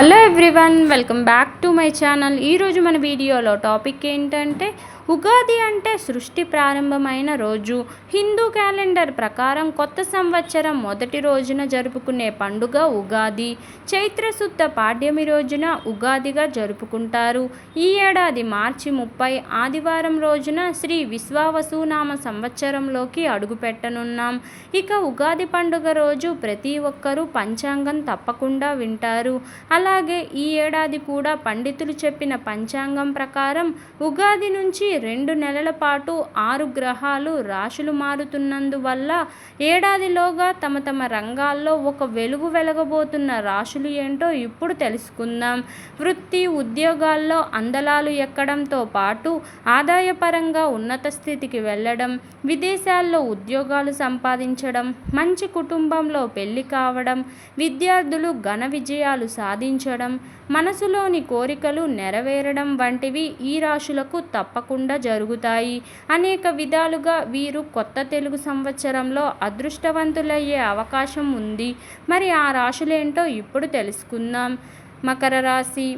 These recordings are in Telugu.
Hello everyone, welcome back to my channel. ఈరోజు మన వీడియోలో టాపిక్ ఏంటంటే ఉగాది అంటే సృష్టి ప్రారంభమైన రోజు. హిందూ క్యాలెండర్ ప్రకారం కొత్త సంవత్సరం మొదటి రోజున జరుపుకునే పండుగ ఉగాది. చైత్రశుద్ధ పాడ్యమి రోజున ఉగాదిగా జరుపుకుంటారు. ఈ ఏడాది మార్చి 30 ఆదివారం రోజున శ్రీ విశ్వావసునామ సంవత్సరంలోకి అడుగుపెట్టనున్నాం. ఇక ఉగాది పండుగ రోజు ప్రతి ఒక్కరూ పంచాంగం తప్పకుండా వింటారు. అలాగే ఈ ఏడాది కూడా పండితులు చెప్పిన పంచాంగం ప్రకారం ఉగాది నుంచి 2 నెలల పాటు 6 గ్రహాలు రాశులు మారుతున్నందువల్ల ఏడాదిలోగా తమ తమ రంగాల్లో ఒక వెలుగు వెలగబోతున్న రాశులు ఏంటో ఇప్పుడు తెలుసుకుందాం. వృత్తి ఉద్యోగాల్లో అందలాలు ఎక్కడంతో పాటు ఆదాయపరంగా ఉన్నత స్థితికి వెళ్ళడం, విదేశాల్లో ఉద్యోగాలు సంపాదించడం, మంచి కుటుంబంలో పెళ్లి కావడం, విద్యార్థులు ఘన విజయాలు సాధించడం, మనసులోని కోరికలు నెరవేరడం వంటివి ఈ రాశులకు తప్పకుండా జరుగుతాయి. అనేక విధాలుగా వీరు కొత్త తెలుగు సంవత్సరంలో అదృష్టవంతులయ్యే అవకాశం ఉంది. మరి ఆ రాశులేంటో ఇప్పుడు తెలుసుకుందాం. మకర రాశి.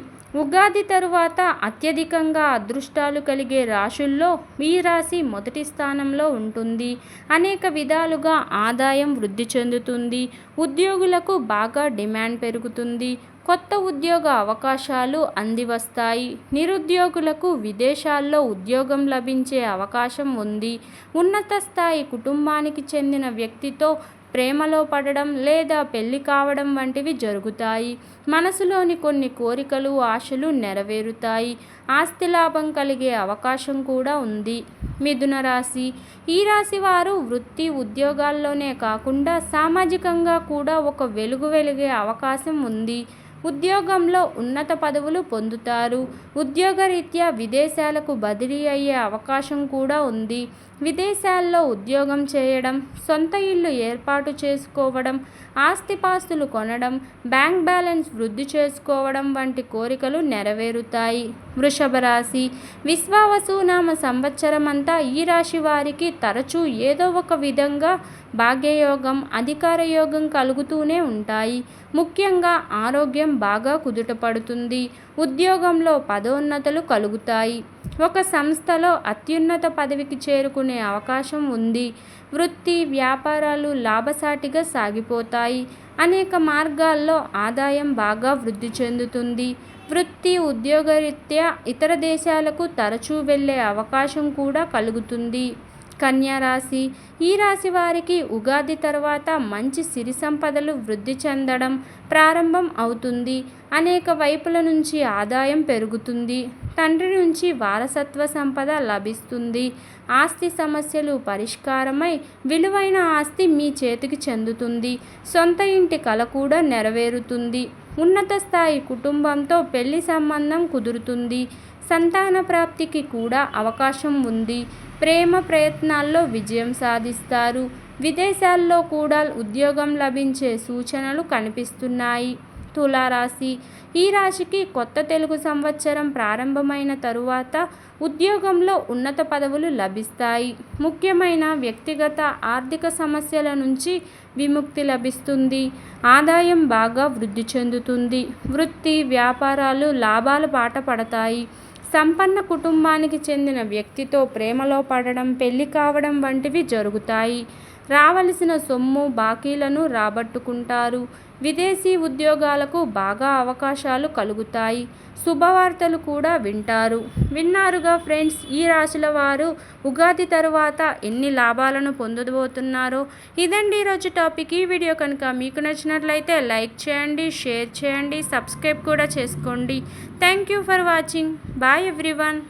ఉగాది తరువాత అత్యధికంగా అదృష్టాలు కలిగే రాశుల్లో ఈ రాశి మొదటి స్థానంలో ఉంటుంది. అనేక విధాలుగా ఆదాయం వృద్ధి చెందుతుంది. ఉద్యోగులకు బాగా డిమాండ్ పెరుగుతుంది. కొత్త ఉద్యోగ అవకాశాలు అందివస్తాయి. నిరుద్యోగులకు విదేశాల్లో ఉద్యోగం లభించే అవకాశం ఉంది. ఉన్నత స్థాయి కుటుంబానికి చెందిన వ్యక్తితో ప్రేమలో పడడం లేదా పెళ్లి కావడం వంటివి జరుగుతాయి. మనసులోని కొన్ని కోరికలు, ఆశలు నెరవేరుతాయి. ఆస్తి లాభం కలిగే అవకాశం కూడా ఉంది. మిథున రాశి. ఈ రాశి వారు వృత్తి ఉద్యోగాల్లోనే కాకుండా సామాజికంగా కూడా ఒక వెలుగు వెలిగే అవకాశం ఉంది. ఉద్యోగంలో ఉన్నత పదవులు పొందుతారు. ఉద్యోగరీత్యా విదేశాలకు బదిలీ అయ్యే అవకాశం కూడా ఉంది. విదేశాల్లో ఉద్యోగం చేయడం, సొంత ఇల్లు ఏర్పాటు చేసుకోవడం, ఆస్తిపాస్తులు కొనడం, బ్యాంక్ బ్యాలెన్స్ వృద్ధి చేసుకోవడం వంటి కోరికలు నెరవేరుతాయి. వృషభ రాశి. విశ్వావసునామ సంవత్సరమంతా ఈ రాశి వారికి తరచూ ఏదో ఒక విధంగా భాగ్యయోగం, అధికార యోగం కలుగుతూనే ఉంటాయి. ముఖ్యంగా ఆరోగ్యం బాగా కుదుటపడుతుంది. ఉద్యోగంలో పదోన్నతులు కలుగుతాయి. ఒక సంస్థలో అత్యున్నత పదవికి చేరుకునే అవకాశం ఉంది. వృత్తి వ్యాపారాలు లాభసాటిగా సాగిపోతాయి. అనేక మార్గాల్లో ఆదాయం బాగా వృద్ధి చెందుతుంది. వృత్తి ఉద్యోగరీత్యా ఇతర దేశాలకు తరచూ వెళ్ళే అవకాశం కూడా కలుగుతుంది. కన్యా రాశి. ఈ రాశి వారికి ఉగాది తర్వాత మంచి సిరి సంపదలు వృద్ధి చెందడం ప్రారంభం అవుతుంది. అనేక వైపుల నుంచి ఆదాయం పెరుగుతుంది. తండ్రి నుంచి వారసత్వ సంపద లభిస్తుంది. ఆస్తి సమస్యలు పరిష్కారమై విలువైన ఆస్తి మీ చేతికి చెందుతుంది. సొంత ఇంటి కల కూడా నెరవేరుతుంది. ఉన్నత స్థాయి కుటుంబంతో పెళ్లి సంబంధం కుదురుతుంది. సంతాన ప్రాప్తికి కూడా అవకాశం ఉంది. ప్రేమ ప్రయత్నాల్లో విజయం సాధిస్తారు. విదేశాల్లో కూడా ఉద్యోగం లభించే సూచనలు కనిపిస్తున్నాయి. తులారాశి. ఈ రాశికి కొత్త తెలుగు సంవత్సరం ప్రారంభమైన తరువాత ఉద్యోగంలో ఉన్నత పదవులు లభిస్తాయి. ముఖ్యమైన వ్యక్తిగత ఆర్థిక సమస్యల నుంచి విముక్తి లభిస్తుంది. ఆదాయం బాగా వృద్ధి చెందుతుంది. వృత్తి వ్యాపారాలు లాభాల బాట పడతాయి. సంపన్న కుటుంబానికి చెందిన వ్యక్తితో ప్రేమలో పడడం, పెళ్లి కావడం వంటివి జరుగుతాయి. రావలసిన సొమ్ము బాకీలను రాబట్టుకుంటారు. విదేశీ ఉద్యోగాలకు బాగా అవకాశాలు కలుగుతాయి. శుభవార్తలు కూడా వింటారు. విన్నారుగా ఫ్రెండ్స్, ఈ రాశుల వారు ఉగాది తరువాత ఎన్ని లాభాలను పొందబోతున్నారో. ఇదండి ఈరోజు టాపిక్. ఈ వీడియో కనుక మీకు నచ్చినట్లయితే లైక్ చేయండి, షేర్ చేయండి, సబ్స్క్రైబ్ కూడా చేసుకోండి. Thank you for watching. Bye everyone.